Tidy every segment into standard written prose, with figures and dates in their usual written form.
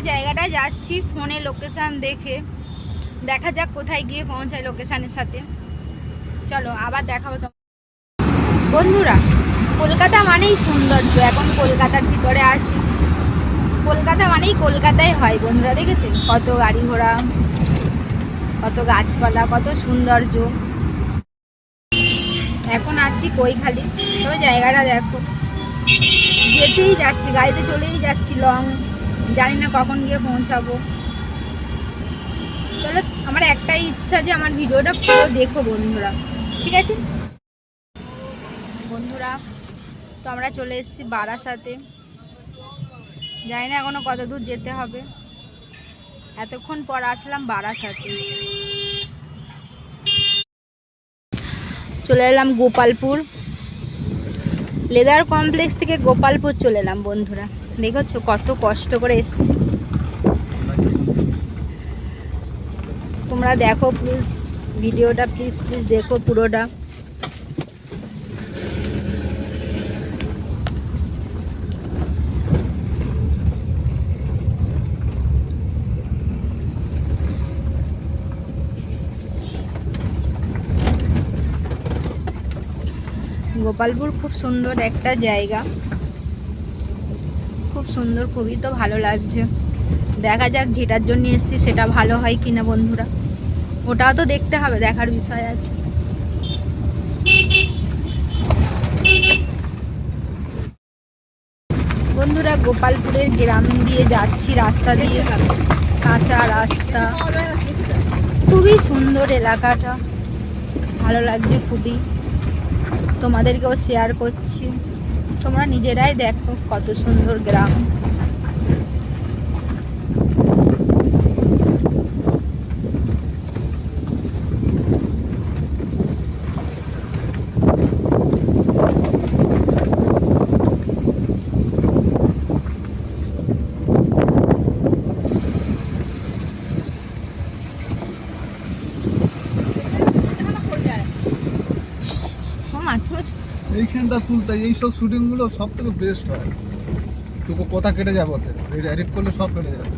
জায়গাটা যাচ্ছি ফোনে লোকেশন দেখে, দেখা যাক কোথায় গিয়ে পৌঁছায় লোকেশনের সাথে। চলো আবার দেখাবো তো বন্ধুরা। কলকাতা মানেই সৌন্দর্য, এখন কলকাতার ভিতরে আছি। কলকাতা মানেই কলকাতায় হয় বন্ধুরা, দেখেছে কত গাড়ি ঘোড়া, কত গাছপালা, কত সৌন্দর্য। এখন আছি কৈখালি, তবে জায়গাটা দেখো, যেতেই যাচ্ছি, গাড়িতে চলেই যাচ্ছি লং, জানি না কখন গিয়ে পৌঁছাবো। চলো, আমার একটাই ইচ্ছা যে আমার ভিডিওটা পুরো দেখো বন্ধুরা, ঠিক আছে বন্ধুরা। তো আমরা চলে এসেছি বারাসাতে, জানি না এখনো কত দূর যেতে হবে। এতক্ষণ পর আসলাম বারাসাতে, চলে এলাম গোপালপুর। লেদার কমপ্লেক্স থেকে গোপালপুর চলে এলাম বন্ধুরা, দেখেছো কত কষ্ট করে এসেছি। তোমরা দেখো প্লিজ ভিডিওটা, প্লিজ প্লিজ দেখো পুরোটা। গোপালপুর খুব সুন্দর একটা জায়গা, খুব সুন্দর, খুবই তো ভালো লাগছে। দেখা যাক যেটার জন্য এসেছি সেটা ভালো হয় কিনা বন্ধুরা, ওটাও তো দেখতে হবে, দেখার বিষয় আছে। বন্ধুরা গোপালপুরের গ্রাম দিয়ে যাচ্ছি, রাস্তা দিয়ে, কাঁচা রাস্তা, খুবই সুন্দর এলাকাটা, ভালো লাগছে খুবই। তোমাদেরকেও শেয়ার করছি, তোমরা নিজেরাই দেখো কত সুন্দর গ্রাম। এইখানটা তুলতে এইসব শুটিং গুলো সব থেকে বেস্ট হয়। তোকে কথা কেটে যাবে, ওতে এডিট করলে সব কেটে যাবে।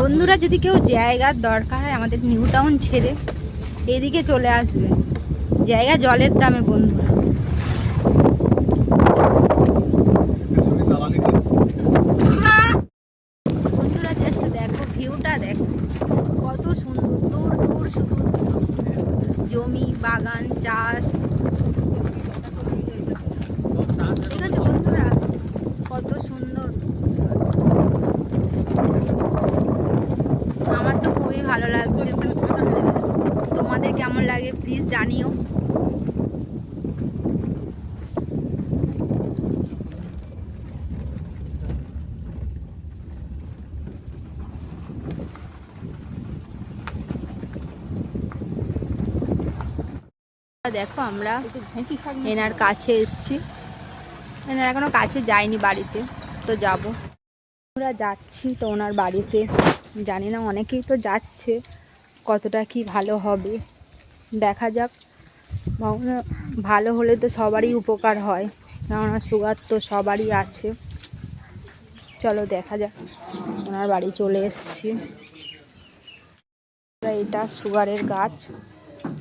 বন্ধুরা যদি কেউ জায়গার দরকার হয় আমাদের নিউ টাউন ছেড়ে এদিকে চলে আসবে, জায়গা জলের দামে বন্ধুরা। বন্ধুরা জাস্ট দেখো ভিউটা, দেখো কত সুন্দর, দূর দূর শুধু জমি, বাগান, চাষ, ঠিক আছে বন্ধুরা, কত সুন্দর। আমার তো খুবই ভালো লাগছে, তোমাদের কেমন লাগে প্লিজ জানিও। দেখো আমরা এনার কাছে এসছি, এনার এখনো কাছে যায়নি বাড়িতে, তো যাব। আমরা যাচ্ছি তো ওনার বাড়িতে, জানি না অনেকেই তো যাচ্ছে, কতটা কি ভালো হবে দেখা যাক। ভালো হলে তো সবারই উপকার হয়, কেননা সুগার তো সবারই আছে। চলো দেখা যাক, ওনার বাড়ি চলে এসছি। এটা সুগারের গাছ,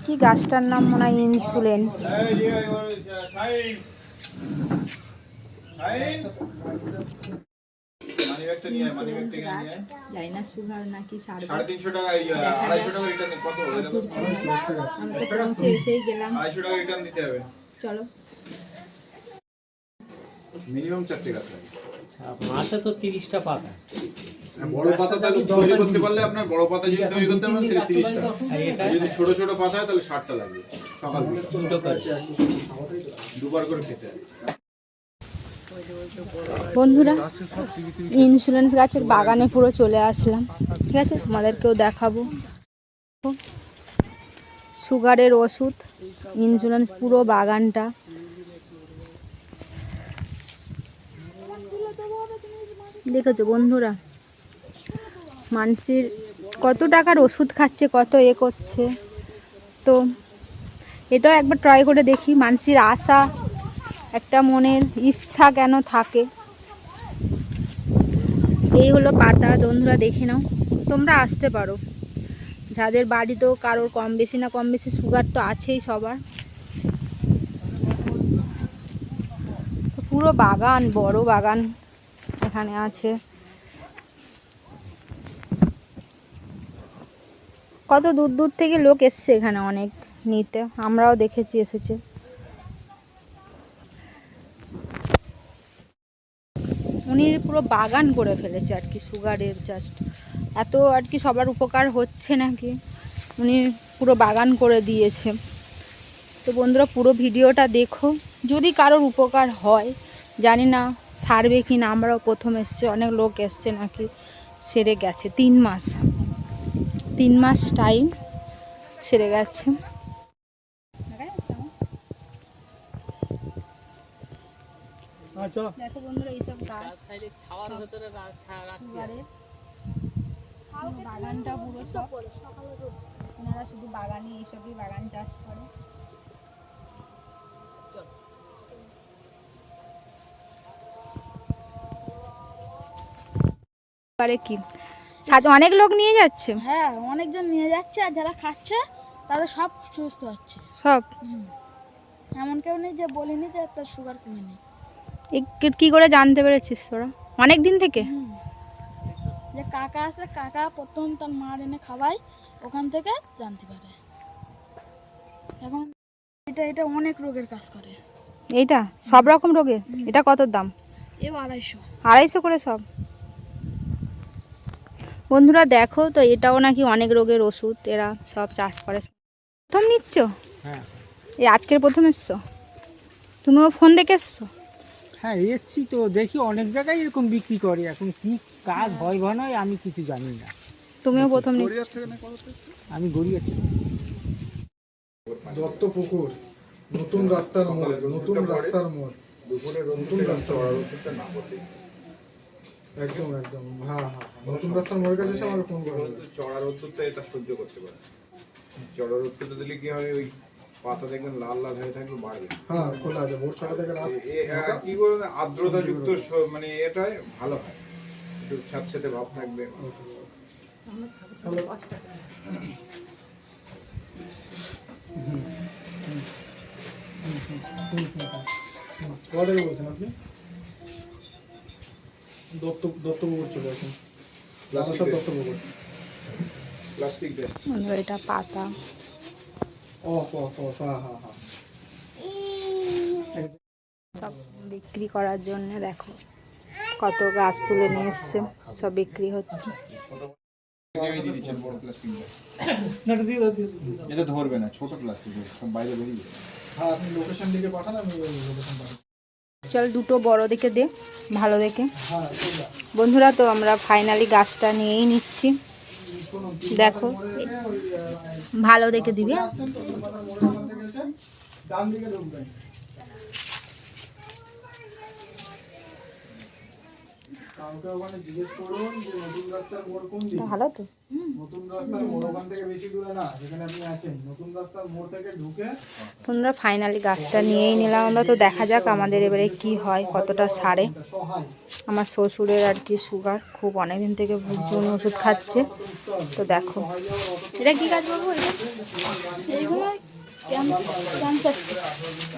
কি গাছটার নাম মনে হয় ইনসুলেন্স। জানি না সুগার নাকি 350 টাকা, 250 টাকা রিটার্ন কত হলো? আমি তো পৌঁছে এসেই গেলাম, 250 টাকা রিটার্ন দিতে হবে। চলো মিনিমাম 4টে গাছ লাগে, মাসে তো 30টা পাতা। বড় পাতা তাহলে তৈরি করতে পারলে আপনার বড় পাতা যদি তৈরি করতে পারেন তাহলে 30টা, আর যদি ছোট ছোট পাতা হয় তাহলে 60টা লাগবে। সকাল দুটো করে, দুবার করে খেতে হবে। বন্ধুরা ইন্স্যুরেন্স গাছের বাগানে পুরো চলে আসলাম, ঠিক আছে তোমাদেরকেও দেখাবো। সুগারের ওষুধ, ইন্স্যুরেন্স, পুরো বাগানটা। দেখেছো বন্ধুরা মানুষের কত টাকার ওষুধ খাচ্ছে, কত করছে। তো এটাও একবার ট্রাই করে দেখি, মানুষের আশা একটা মনের ইচ্ছা কেন থাকে। এই হলো পাতা, বন্ধুরা দেখে নাও, তোমরা আসতে পারো। যাদের বাড়িতেও কারোর কম বেশি না কম বেশি সুগার তো আছেই সবার। পুরো বাগান, বড় বাগান এখানে আছে। কত দূর দূর থেকে লোক এসছে এখানে অনেক নিতে, আমরাও দেখেছি এসেছে। উনি পুরো বাগান করে ফেলেছে আর কি সুগারের, জাস্ট এত আর কি সবার উপকার হচ্ছে নাকি, উনি পুরো বাগান করে দিয়েছে। তো বন্ধুরা পুরো ভিডিওটা দেখো, যদি কারোর উপকার হয়, জানি না সারবে কি না। আমরাও প্রথম এসছে, অনেক লোক এসছে নাকি সেরে গেছে। 3 মাস টাইম সেরে গেছে। দেখো বন্ধুরা এইসব গাছ বাগানটা পুরো সব ওনারা শুধু বাগানে এইসবই বাগান চাষ করে। কি সাথে অনেক লোক নিয়ে যাচ্ছে? হ্যাঁ, অনেকজন নিয়ে যাচ্ছে, আর যারা খাচ্ছে তাদের সব সুস্থ হচ্ছে সব। এমন কেউ নেই যে বলিনি যে তার সুগার কমে নেই। কি করে জানতে পেরেছিস তোরা অনেক দিন থেকে? যে কাকা আছে, কাকা প্রথম তার মার এনে খাওয়াই, ওখান থেকে জানতে পারে। এখন এটা অনেক রোগের কাজ করে। এইটা সব রকম রোগের? এটা কত দাম? এ 250। 250 করে সব। বন্ধুরা দেখো তো, এটাও নাকি অনেক রোগের ওষুধ, এরা সব চাষ করে। প্রথম নিচ্ছ? হ্যাঁ। এই আজকের প্রথম এসছো? তুমিও ফোন দেখে এসছো? হ্যাঁ এসছি তো, দেখি অনেক জায়গায় এরকম বিক্রি করে। এখন কি কাজ হয় বা নয় আমি কিছু জানি না। তুমিও প্রথম নিচ্ছ? আমি গড়িয়া থেকে। দত্তপুকুর, নতুন রাস্তার মোড়, নতুন রাস্তার মোড়, নতুন রাস্তার মোড়। একদম একদম, হ্যাঁ হ্যাঁ, নতুন রাস্তার মোড়ের কাছে এসে আমাকে ফোন করে দেবে। চড়া রোদ্দুরটা এটা সহ্য করতে পারে। চড়া রোদ্দুরটা দিলে কি হয়, ওই পাতা দেখবেন লাল লাল হয়ে থাকলে বাড়বে। হ্যাঁ খোলা আছে, ভোর 6টা থেকে রাত। কি বলবেন, আর্দ্রতাযুক্ত মানে এটাই ভালো হয়, একটু স্যাঁতস্যাঁতে ভাব থাকবে। কোথা থেকে বলছেন আপনি? দত্তপুকুর চলে আসুন, সব দত্তপুকুর। প্লাস্টিক দেয়। বন্ধুরা এটা পাতা। হ্যাঁ হ্যাঁ হ্যাঁ। সব বিক্রি করার জন্য দেখো কত গাছ তুলে নিয়ে এসছে, সব বিক্রি হচ্ছে। এটা ধরবে না, ছোট প্লাস্টিক, সব বাইরে বেরিয়ে যাবে। হ্যাঁ, আপনি লোকেশন দিকে পাঠান, আমি লোকেশন পাঠান। চল দুটো বড় দেখে দে, ভালো দেখে। হ্যাঁ কোনটা? বন্ধুরা তো আমরা ফাইনালি গাছটা নিয়েই নিচ্ছি। দেখো ভালো দেখে দিবি। ডান দিকে ঢুকবেন। কাউকে ওখানে জিজ্ঞেস করুন যে নতুন রাস্তার মোড় কোন দিকে। ভালো তো। নতুন রাস্তার মোড় ওখান থেকে বেশি দূরে না, যেখানে আপনি আছেন নতুন রাস্তার মোড় থেকে ঢুকে। তোমরা ফাইনালি গাছটা নিয়েই নিলাম আমরা। তো দেখা যাক আমাদের এবারে কি হয়, কতটা সারে। আমার শ্বশুরের আর কি সুগার খুব, অনেকদিন থেকে ভুগছে, উনি ওষুধ খাচ্ছে। তো দেখো এটা কি গাছ বলবো? এইগুলো ক্যান্সার,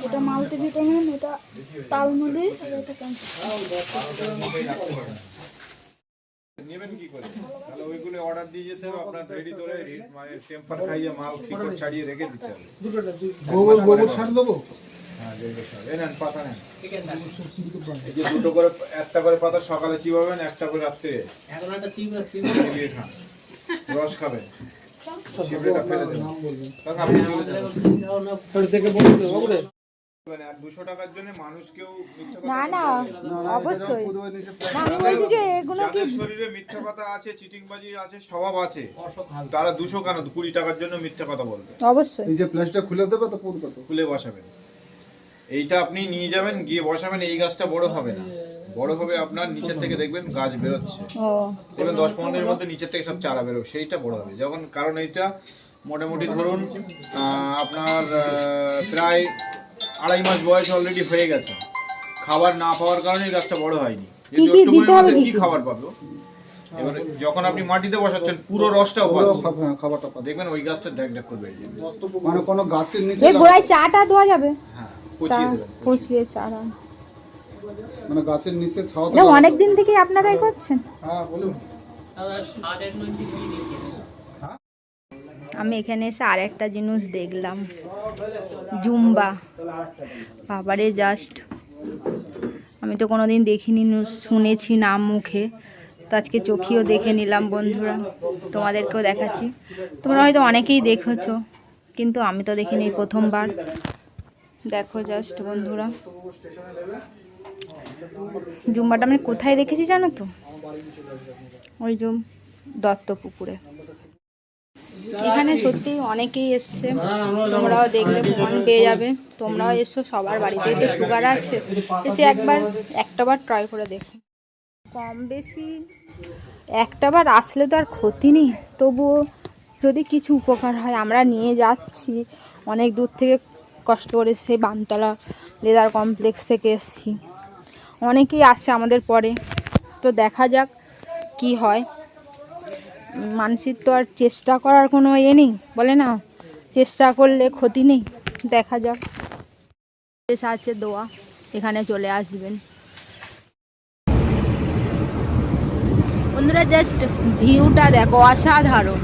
এটা মাল্টিভিটামিন, এটা তালমুলি, আর এটা ক্যান্সার। নেবেন কি করে? তাহলে ওইগুলো অর্ডার দিয়ে যেতে হবে, আপনার রেডি করে মানে টেম্পার খাইয়ে মাল শিকড় ছাড়িয়ে রেখে দিতে হবে। গোবর সার দেবো। হ্যাঁ জৈব সার। এই নেন পাতা নেন, এই যে দুটো করে, একটা করে পাতা সকালে চিবাবেন, একটা করে রাত্রে চিবিয়ে খান, রস খাবেন, চিবড়েটা ফেলে দেবেন। তখন আপনি মানে আর 200 টাকার জন্য মানুষ কেউ মিথ্যা কথা না না অবশ্যই না, আমি বলছি যে এগুলো কি যাদের শরীরে মিথ্যা কথা আছে, চিটিংবাজি আছে, স্বভাব আছে, তারা 200 কেন 20 টাকার জন্য মিথ্যা কথা বলবে। অবশ্যই এই যে প্লাসটা খুলে দেবে তো পুরো কত খুলে বসাবেন, এইটা আপনি নিয়ে যাবেন, গিয়ে বসাবেন। এই গাছটা বড় হবে না, বড় হবে আপনার নিচের থেকে দেখবেন গাছ বেরোচ্ছে, ও দেখবেন 10-15 দিনের মধ্যে নিচের থেকে সব চারা বেরোবে, সেইটা বড় হবে যখন। কারণ এইটা মোটামুটি ধরুন আপনার প্রায় 2.5 মাস বয়স অলরেডি হয়ে গেছে, খাবার না পাওয়ার কারণে গাছটা বড় হয়নি। কি কি দিতে হবে কি খাবার পাবে? এবারে যখন আপনি মাটিতে বসাচ্ছেন পুরো রসটাও পুরো পাবে, খাবারটা পাবে। দেখবেন ওই গাছটা ড্যাক ড্যাক করবে। মানে কোনো গাছের নিচে এই গোড়ায় চাটা দেওয়া যাবে, হ্যাঁ, পচিয়ে দেবেন। পচিয়ে চারা। মানে গাছের নিচে ছাওয়া এটা অনেক দিন থেকে আপনারাই করছেন? হ্যাঁ বলুন। আমি এখানে এসে আর একটা জিনিস দেখলাম, জুম্বা। বাবারে জাস্ট, আমি তো কোনোদিন দেখিনি, শুনেছি নাম মুখে, তো আজকে চোখেও দেখে নিলাম বন্ধুরা, তোমাদেরকেও দেখাচ্ছি। তোমরা হয়তো অনেকেই দেখেছো, কিন্তু আমি তো দেখিনি, প্রথমবার। দেখো জাস্ট বন্ধুরা, জুম্বাটা আমি কোথায় দেখেছি জানো তো? ওই যে দত্তপুকুরে। এখানে সত্যি অনেকেই এসছে, তোমরাও দেখলে প্রমাণ পেয়ে যাবে। তোমরাও এসো, সবার বাড়িতেই তো সুগার আছে, এসে একটাবার ট্রাই করে দেখো। কম বেশি একটাবার আসলে তো আর ক্ষতি নেই, তবুও যদি কিছু উপকার হয়। আমরা নিয়ে যাচ্ছি অনেক দূর থেকে, কষ্ট করে সেই বামতলা লেদার কমপ্লেক্স থেকে এসছি, অনেকেই আসছে আমাদের পরে। তো দেখা যাক কি হয়। মানুষের তো আর চেষ্টা করার কোনো নেই, বলে না, চেষ্টা করলে ক্ষতি নেই। দেখা যাক। আছে দোয়া, এখানে চলে আসবেন বন্ধুরা। জাস্ট ভিউটা দেখো, অসাধারণ।